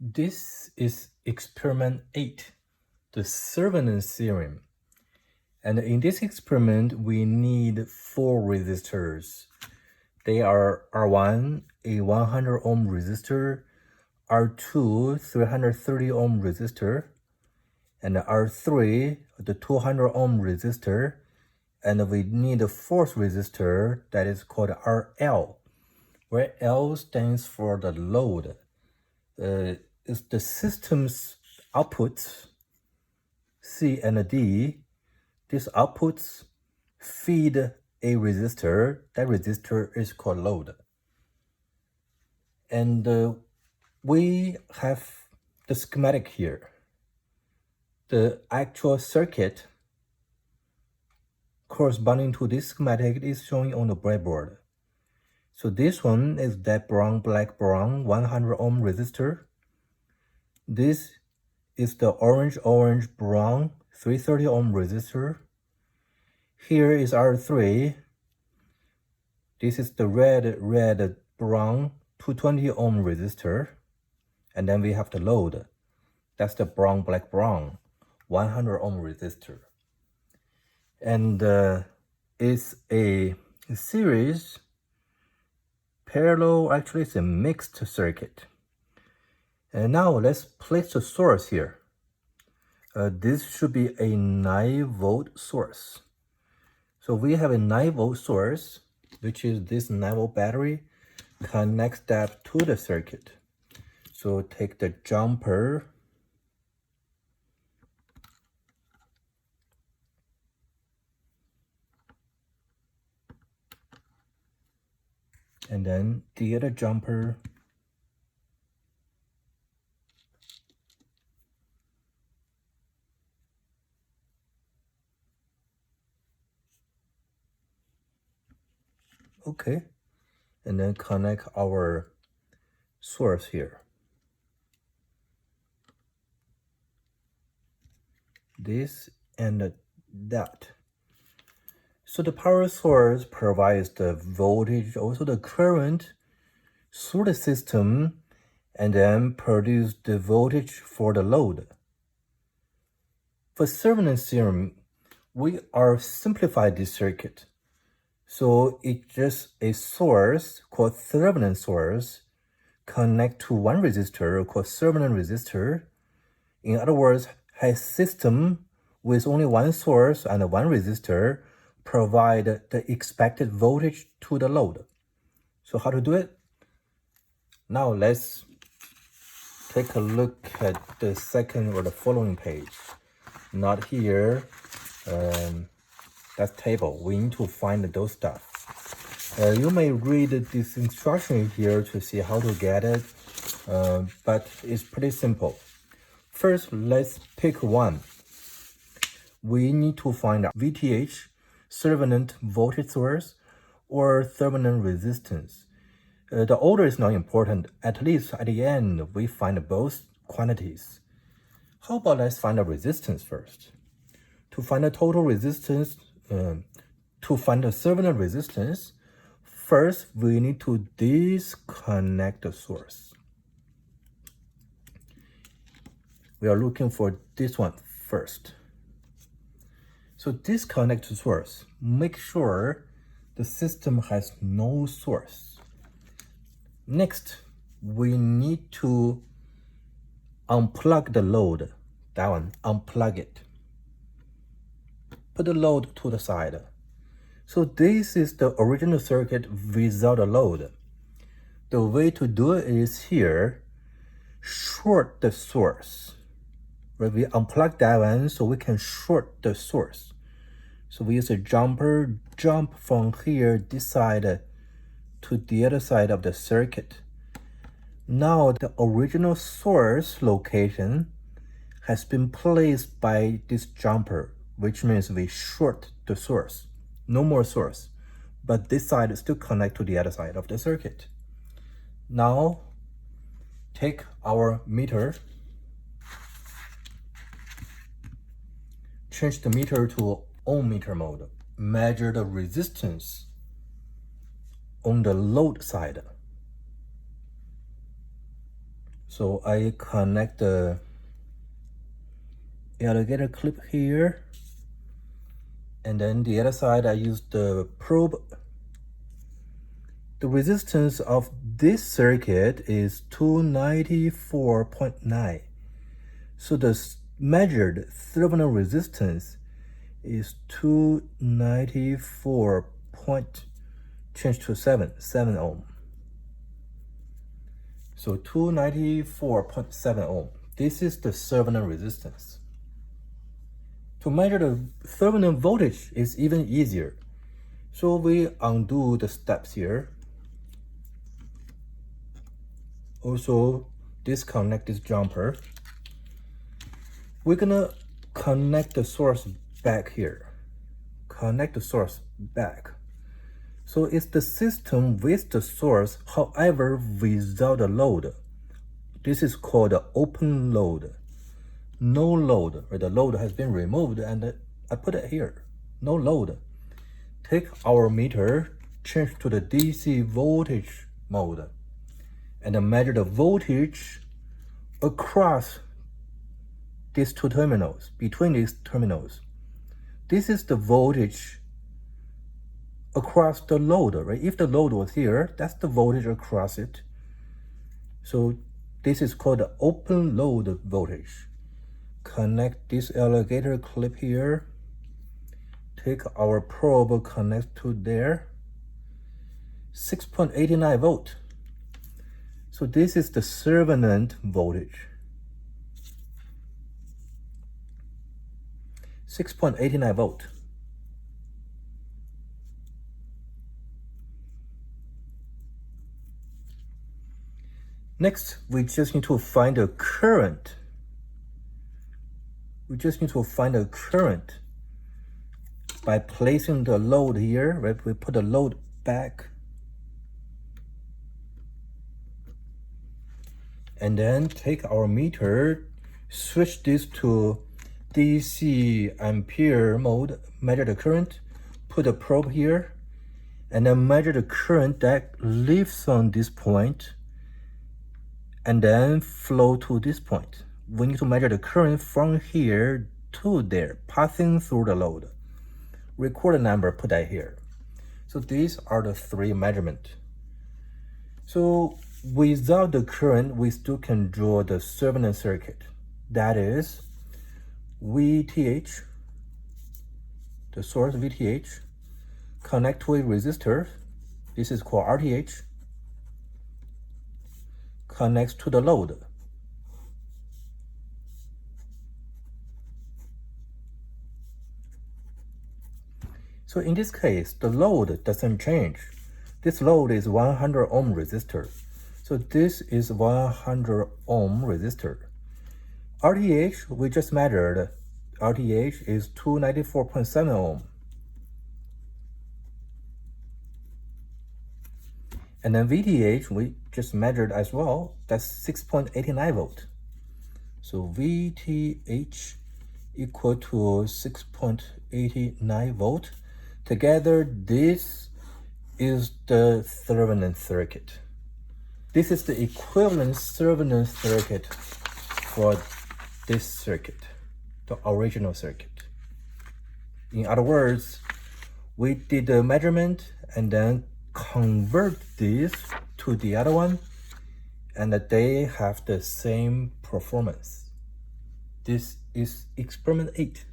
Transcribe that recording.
This is experiment 8, the Thevenin theorem. And in this experiment, we need 4 resistors. They are R1, a 100 ohm resistor, R2, 330 ohm resistor, and R3, the 200 ohm resistor, and we need a 4th resistor that is called RL, where L stands for the load. Is the system's outputs, C and D. These outputs feed a resistor. That resistor is called load. And we have the schematic here. The actual circuit corresponding to this schematic is shown on the breadboard. So this one is that brown, black, brown 100 ohm resistor. This is the orange, orange, brown 330 ohm resistor. Here is R3. This is the red, red, brown 220 ohm resistor. And then we have the load. That's the brown, black, brown 100 ohm resistor. And it's a series parallel, actually it's a mixed circuit. And now let's place the source here. This should be a 9-volt source. So we have a 9-volt source, which is this 9-volt battery. Connect that to the circuit. So take the jumper, and then the other jumper, okay, and then connect our source here. This and that. So the power source provides the voltage, also the current through the system, and then produce the voltage for the load. For Thevenin theorem, we are simplified this circuit. So it's just a source called Thevenin source connect to one resistor called Thevenin resistor. In other words, a system with only one source and one resistor provide the expected voltage to the load. So how to do it? Now let's take a look at the second or the following page. Not here. That's table. We need to find those stuff. You may read this instruction here to see how to get it, but it's pretty simple. First, let's pick one. We need to find out VTH, Thevenin voltage source, or Thevenin resistance. The order is not important. At least at the end, we find both quantities. How about let's find the resistance first. To find the total resistance, to find the Thevenin resistance, first we need to disconnect the source. We are looking for this one first. So disconnect the source. Make sure the system has no source. Next, we need to unplug the load. That one, unplug it. Put the load to the side. So this is the original circuit without a load. The way to do it is here, short the source. Right? We unplug that one so we can short the source. So we use a jumper, jump from here, this side, to the other side of the circuit. Now the original source location has been placed by this jumper, which means we short the source. No more source, but this side is still connect to the other side of the circuit. Now take our meter, change the meter to ohm meter mode, measure the resistance on the load side. So I connect the alligator clip here, and then the other side I use the probe. The resistance of this circuit is 294.9. So the measured Thevenin resistance is 294 point change to 7 ohm. So 294.7 ohm. This is the Thevenin resistance. To measure the Thevenin voltage is even easier. So we undo the steps here. Also disconnect this jumper. We're gonna connect the source back here. Connect the source back. So it's the system with the source, however, without a load. This is called the open load. No load, right? The load has been removed and I put it here. No load. Take our meter, change to the DC voltage mode, and measure the voltage across these two terminals, between these terminals. This is the voltage across the load, right? If the load was here, that's the voltage across it. So this is called the open load voltage. Connect this alligator clip here. Take our probe, connect to there. 6.89 volt. So this is the Thevenin voltage. 6.89 volt. Next, we just need to find a current. We just need to find a current by placing the load here, right? We put the load back. And then take our meter, switch this to DC ampere mode, measure the current, put the probe here, and then measure the current that lives on this point, and then flow to this point. We need to measure the current from here to there, passing through the load. Record the number, put that here. So these are the three measurements. So without the current, we still can draw the Thevenin circuit. That is VTH, the source VTH, connect to a resistor. This is called RTH. Connects to the load. So in this case, the load doesn't change. This load is 100 ohm resistor. So this is 100 ohm resistor. RTH, we just measured. RTH is 294.7 ohm. And then VTH, we just measured as well. That's 6.89 volt. So VTH equal to 6.89 volt. Together, this is the Thevenin circuit. This is the equivalent Thevenin circuit for this circuit, the original circuit. In other words, we did the measurement and then convert this to the other one, and they have the same performance. This is experiment 8.